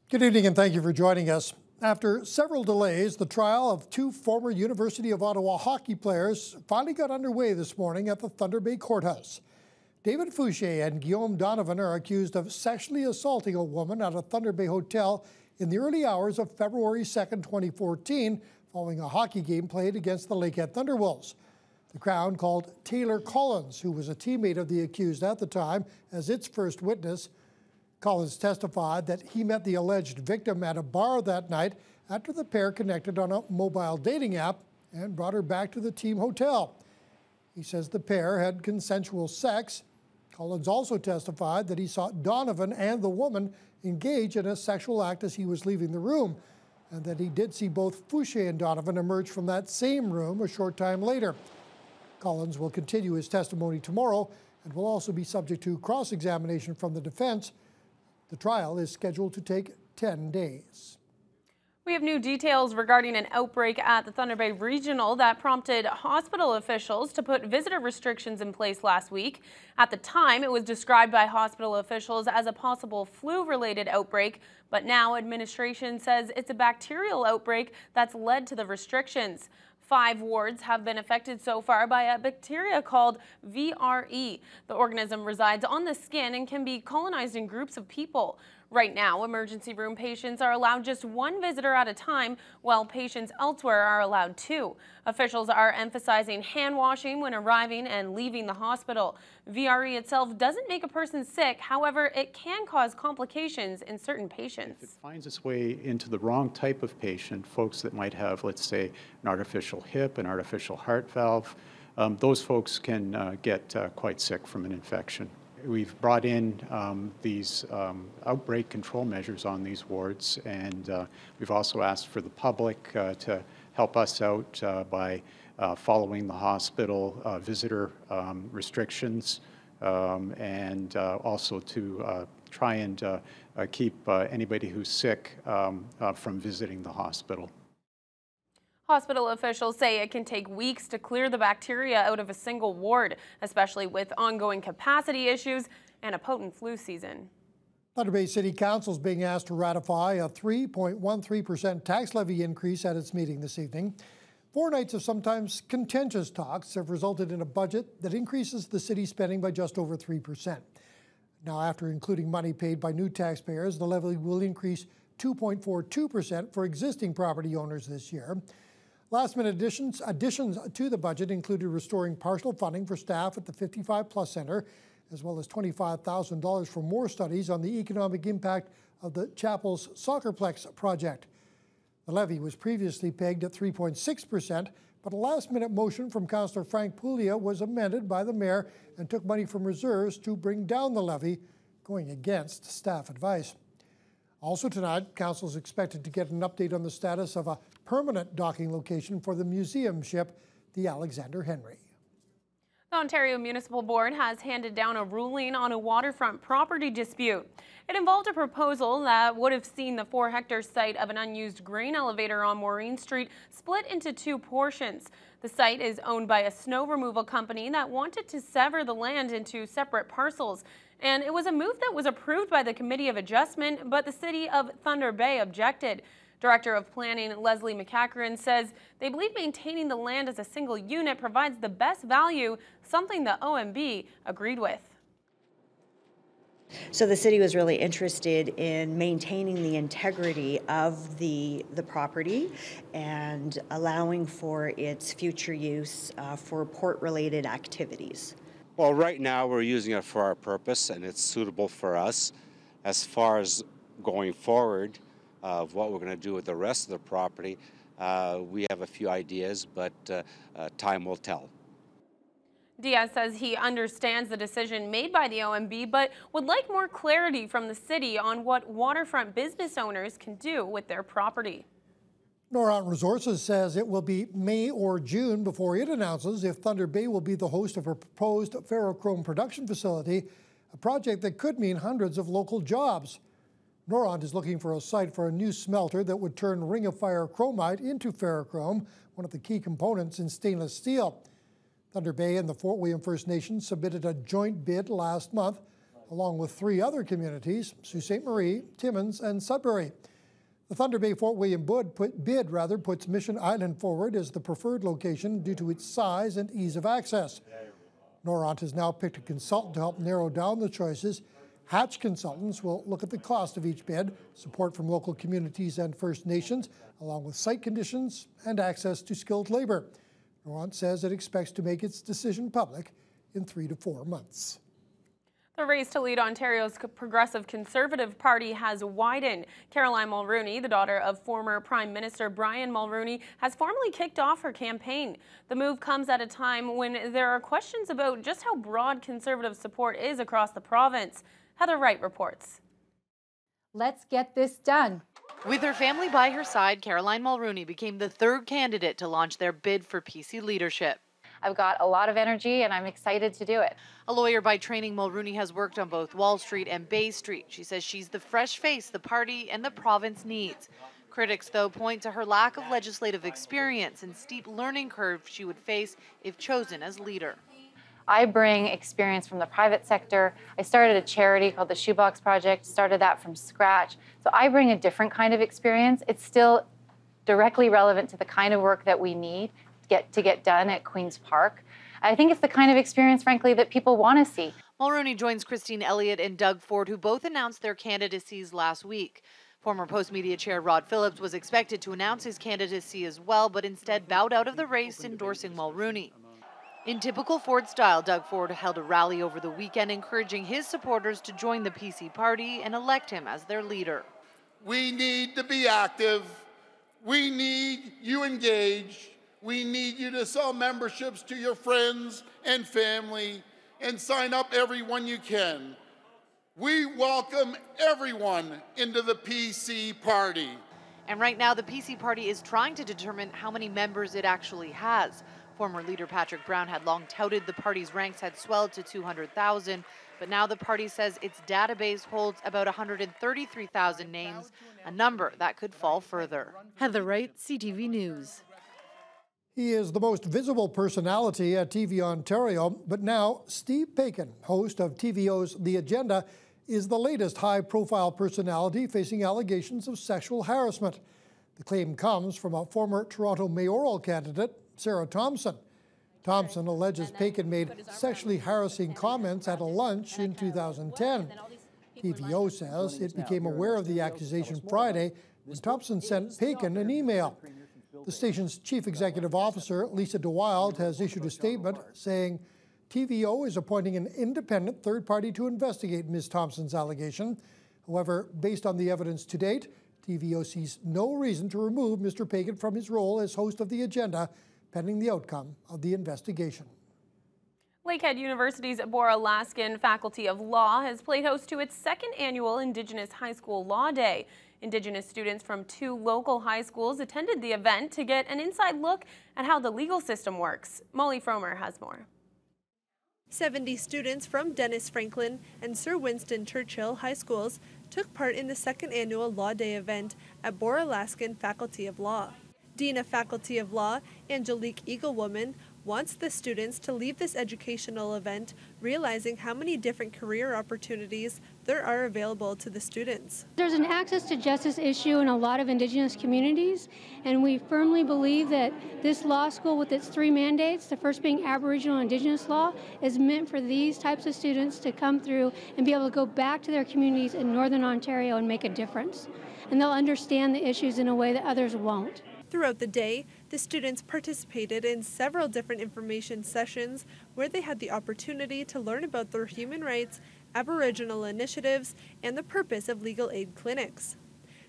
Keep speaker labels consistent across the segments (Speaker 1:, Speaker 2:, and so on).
Speaker 1: Good evening and thank you for joining us. After several delays, the trial of two former University of Ottawa hockey players finally got underway this morning at the Thunder Bay Courthouse. David Fouché and Guillaume Donovan are accused of sexually assaulting a woman at a Thunder Bay hotel in the early hours of February 2nd, 2014, following a hockey game played against the Lakehead Thunderwolves. The Crown called Taylor Collins, who was a teammate of the accused at the time, as its first witness. Collins testified that he met the alleged victim at a bar that night after the pair connected on a mobile dating app and brought her back to the team hotel. He says the pair had consensual sex. Collins also testified that he saw Donovan and the woman engage in a sexual act as he was leaving the room, and that he did see both Fouché and Donovan emerge from that same room a short time later. Collins will continue his testimony tomorrow and will also be subject to cross-examination from the defense. The trial is scheduled to take 10 days.
Speaker 2: We have new details regarding an outbreak at the Thunder Bay Regional that prompted hospital officials to put visitor restrictions in place last week. At the time, it was described by hospital officials as a possible flu-related outbreak, but now administration says it's a bacterial outbreak that's led to the restrictions. 5 wards have been affected so far by a bacteria called VRE. The organism resides on the skin and can be colonized in groups of people. Right now, emergency room patients are allowed just 1 visitor at a time, while patients elsewhere are allowed 2. Officials are emphasizing hand washing when arriving and leaving the hospital. VRE itself doesn't make a person sick. However, it can cause complications in certain patients.
Speaker 3: If it finds its way into the wrong type of patient, folks that might have, let's say, an artificial hip, an artificial heart valve, those folks can get quite sick from an infection. We've brought in these outbreak control measures on these wards, and we've also asked for the public to help us out by following the hospital visitor restrictions, and also to try and keep anybody who's sick from visiting the hospital.
Speaker 2: Hospital officials say it can take weeks to clear the bacteria out of a single ward, especially with ongoing capacity issues and a potent flu season.
Speaker 1: Thunder Bay City Council is being asked to ratify a 3.13% tax levy increase at its meeting this evening. 4 nights of sometimes contentious talks have resulted in a budget that increases the city spending by just over 3%. Now, after including money paid by new taxpayers, the levy will increase 2.42% for existing property owners this year. Last-minute additions to the budget included restoring partial funding for staff at the 55 Centre, as well as $25,000 for more studies on the economic impact of the Chapel's Soccerplex project. The levy was previously pegged at 3.6%, but a last-minute motion from Councillor Frank Poulia was amended by the Mayor and took money from reserves to bring down the levy, going against staff advice. Also tonight, Council is expected to get an update on the status of a permanent docking location for the museum ship, the Alexander Henry.
Speaker 2: The Ontario Municipal Board has handed down a ruling on a waterfront property dispute. It involved a proposal that would have seen the 4-hectare site of an unused grain elevator on Maureen Street split into 2 portions. The site is owned by a snow removal company that wanted to sever the land into separate parcels. And it was a move that was approved by the Committee of Adjustment, but the City of Thunder Bay objected. Director of Planning Leslie McCacherin says they believe maintaining the land as a single unit provides the best value, something the OMB agreed with.
Speaker 4: So the city was really interested in maintaining the integrity of the property and allowing for its future use for port-related activities.
Speaker 5: Well, right now we're using it for our purpose and it's suitable for us. As far as going forward of what we're going to do with the rest of the property, we have a few ideas, but time will tell.
Speaker 2: Diaz says he understands the decision made by the OMB, but would like more clarity from the city on what waterfront business owners can do with their property.
Speaker 1: Noront Resources says it will be May or June before it announces if Thunder Bay will be the host of a proposed ferrochrome production facility, a project that could mean hundreds of local jobs. Noront is looking for a site for a new smelter that would turn Ring of Fire chromite into ferrochrome, one of the key components in stainless steel. Thunder Bay and the Fort William First Nations submitted a joint bid last month. along with 3 other communities, Sault Ste. Marie, Timmins, and Sudbury. The Thunder Bay Fort William bid puts Mission Island forward as the preferred location due to its size and ease of access. Noront has now picked a consultant to help narrow down the choices. Hatch Consultants will look at the cost of each bid, support from local communities and First Nations, along with site conditions and access to skilled labor. Noront says it expects to make its decision public in 3 to 4 months.
Speaker 2: The race to lead Ontario's Progressive Conservative Party has widened. Caroline Mulroney, the daughter of former Prime Minister Brian Mulroney, has formally kicked off her campaign. The move comes at a time when there are questions about just how broad Conservative support is across the province. Heather Wright reports.
Speaker 6: Let's get this done.
Speaker 7: With her family by her side, Caroline Mulroney became the 3rd candidate to launch their bid for PC leadership.
Speaker 6: I've got a lot of energy and I'm excited to do it.
Speaker 7: A lawyer by training, Mulroney has worked on both Wall Street and Bay Street. She says she's the fresh face the party and the province needs. Critics, though, point to her lack of legislative experience and steep learning curve she would face if chosen as leader.
Speaker 6: I bring experience from the private sector. I started a charity called the Shoebox Project, started that from scratch. So I bring a different kind of experience. It's still directly relevant to the kind of work that we need to get done at Queen's Park. I think it's the kind of experience, frankly, that people want to see.
Speaker 7: Mulroney joins Christine Elliott and Doug Ford, who both announced their candidacies last week. Former Postmedia Chair Rod Phillips was expected to announce his candidacy as well, but instead bowed out of the race, endorsing Mulroney. In typical Ford style, Doug Ford held a rally over the weekend, encouraging his supporters to join the PC party and elect him as their leader.
Speaker 8: We need to be active. We need you engaged. We need you to sell memberships to your friends and family and sign up everyone you can. We welcome everyone into the PC party.
Speaker 7: And right now, the PC party is trying to determine how many members it actually has. Former leader Patrick Brown had long touted the party's ranks had swelled to 200,000, but now the party says its database holds about 133,000 names, a number that could fall further. Heather Wright, CTV News.
Speaker 1: He is the most visible personality at TV Ontario, but now Steve Paikin, host of TVO's The Agenda, is the latest high-profile personality facing allegations of sexual harassment. The claim comes from a former Toronto mayoral candidate, Sarah Thompson. Thompson alleges Paikin made sexually harassing comments at a lunch in 2010. TVO says it became aware of the accusation Friday when Thompson sent Paikin an email. The station's chief executive officer, Lisa DeWild, has issued a statement saying TVO is appointing an independent third party to investigate Ms. Thompson's allegation. However, based on the evidence to date, TVO sees no reason to remove Mr. Paikin from his role as host of The Agenda, pending the outcome of the investigation.
Speaker 2: Lakehead University's Bora-Laskin Faculty of Law has played host to its 2nd annual Indigenous High School Law Day. Indigenous students from 2 local high schools attended the event to get an inside look at how the legal system works. Molly Fromer has more.
Speaker 9: 70 students from Dennis Franklin and Sir Winston Churchill High Schools took part in the 2nd annual Law Day event at Bora-Laskin Faculty of Law. Dean of Faculty of Law, Angelique Eaglewoman, wants the students to leave this educational event realizing how many different career opportunities there are available to the students.
Speaker 10: There's an access to justice issue in a lot of Indigenous communities, and we firmly believe that this law school with its 3 mandates, the first being Aboriginal and Indigenous law, is meant for these types of students to come through and be able to go back to their communities in Northern Ontario and make a difference. And they'll understand the issues in a way that others won't.
Speaker 9: Throughout the day, the students participated in several different information sessions where they had the opportunity to learn about their human rights, Aboriginal initiatives, and the purpose of legal aid clinics.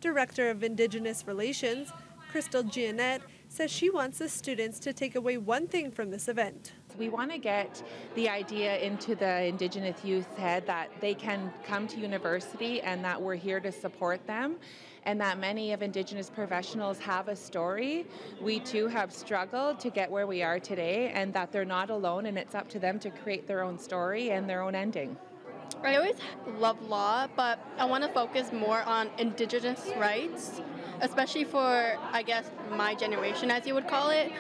Speaker 9: Director of Indigenous Relations, Crystal Giannette, says she wants the students to take away one thing from this event.
Speaker 11: We want to get the idea into the Indigenous youth's head that they can come to university and that we're here to support them, and that many of Indigenous professionals have a story. We too have struggled to get where we are today, and that they're not alone, and it's up to them to create their own story and their own ending.
Speaker 12: I always love law, but I want to focus more on Indigenous rights, especially for, I guess, my generation, as you would call it.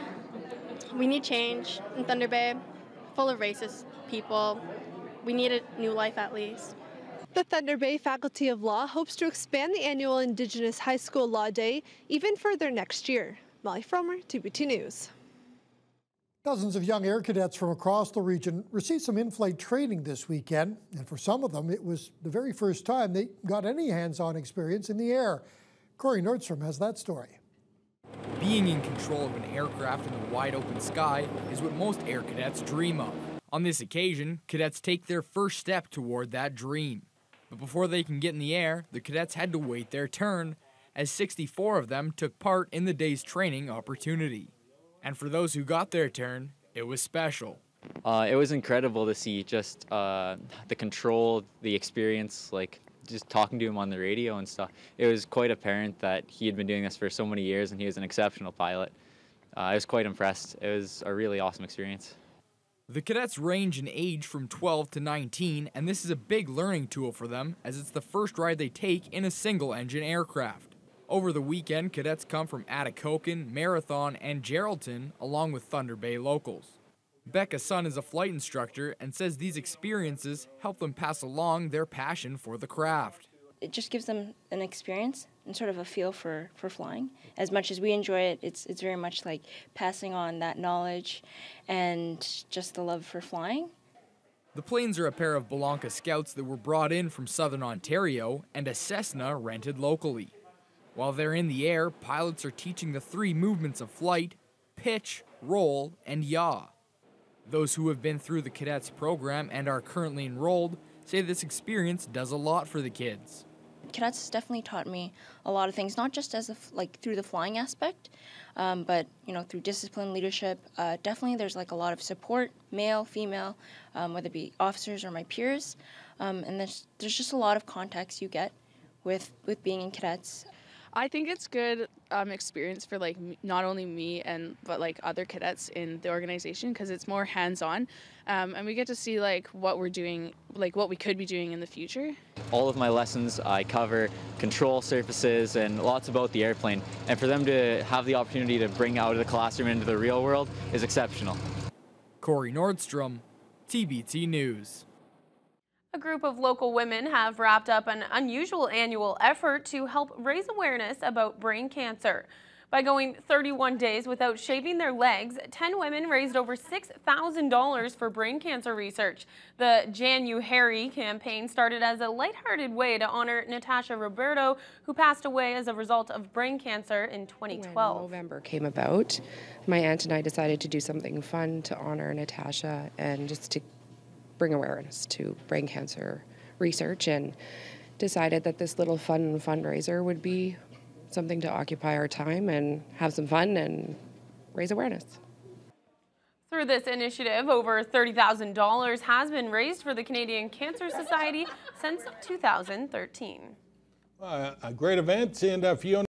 Speaker 12: We need change in Thunder Bay, full of racist people. We need a new life at least.
Speaker 9: The Thunder Bay Faculty of Law hopes to expand the annual Indigenous High School Law Day even further next year. Molly Fromer, TBT News.
Speaker 1: Dozens of young air cadets from across the region received some in-flight training this weekend, and for some of them, it was the very first time they got any hands-on experience in the air. Corey Nordstrom has that story.
Speaker 13: Being in control of an aircraft in the wide open sky is what most air cadets dream of. On this occasion, cadets take their first step toward that dream. But before they can get in the air, the cadets had to wait their turn, as 64 of them took part in the day's training opportunity. And for those who got their turn, it was special.
Speaker 14: It was incredible to see just the control, the experience, like just talking to him on the radio and stuff. It was quite apparent that he had been doing this for so many years and he was an exceptional pilot. I was quite impressed. It was a really awesome experience.
Speaker 13: The cadets range in age from 12 to 19, and this is a big learning tool for them as it's the first ride they take in a single-engine aircraft. Over the weekend, cadets come from Atikokan, Marathon, and Geraldton, along with Thunder Bay locals. Becca Sun is a flight instructor and says these experiences help them pass along their passion for the craft.
Speaker 15: It just gives them an experience and sort of a feel for flying. As much as we enjoy it, it's very much like passing on that knowledge and just the love for flying.
Speaker 13: The planes are a pair of Belonca Scouts that were brought in from southern Ontario and a Cessna rented locally. While they're in the air, pilots are teaching the 3 movements of flight: pitch, roll, and yaw. Those who have been through the cadets program and are currently enrolled say this experience does a lot for the kids.
Speaker 15: Cadets definitely taught me a lot of things, not just as through the flying aspect, but through discipline, leadership. Definitely, there's a lot of support, male, female, whether it be officers or my peers, and there's just a lot of contacts you get with being in cadets.
Speaker 16: I think it's good experience for not only me but other cadets in the organization because it's more hands-on, and we get to see what we're doing, what we could be doing in the future.
Speaker 14: All of my lessons, I cover control surfaces and lots about the airplane, and for them to have the opportunity to bring out of the classroom into the real world is exceptional.
Speaker 13: Corey Nordstrom, TBT News.
Speaker 2: A group of local women have wrapped up an unusual annual effort to help raise awareness about brain cancer. By going 31 days without shaving their legs, 10 women raised over $6,000 for brain cancer research. The Jan You Harry campaign started as a lighthearted way to honor Natasha Roberto, who passed away as a result of brain cancer in 2012.
Speaker 17: When November came about, my aunt and I decided to do something fun to honor Natasha and just to bring awareness to brain cancer research, and decided that this little fun fundraiser would be something to occupy our time and have some fun and raise awareness.
Speaker 2: Through this initiative, over $30,000 has been raised for the Canadian Cancer Society since 2013.
Speaker 18: A great event, and Fiona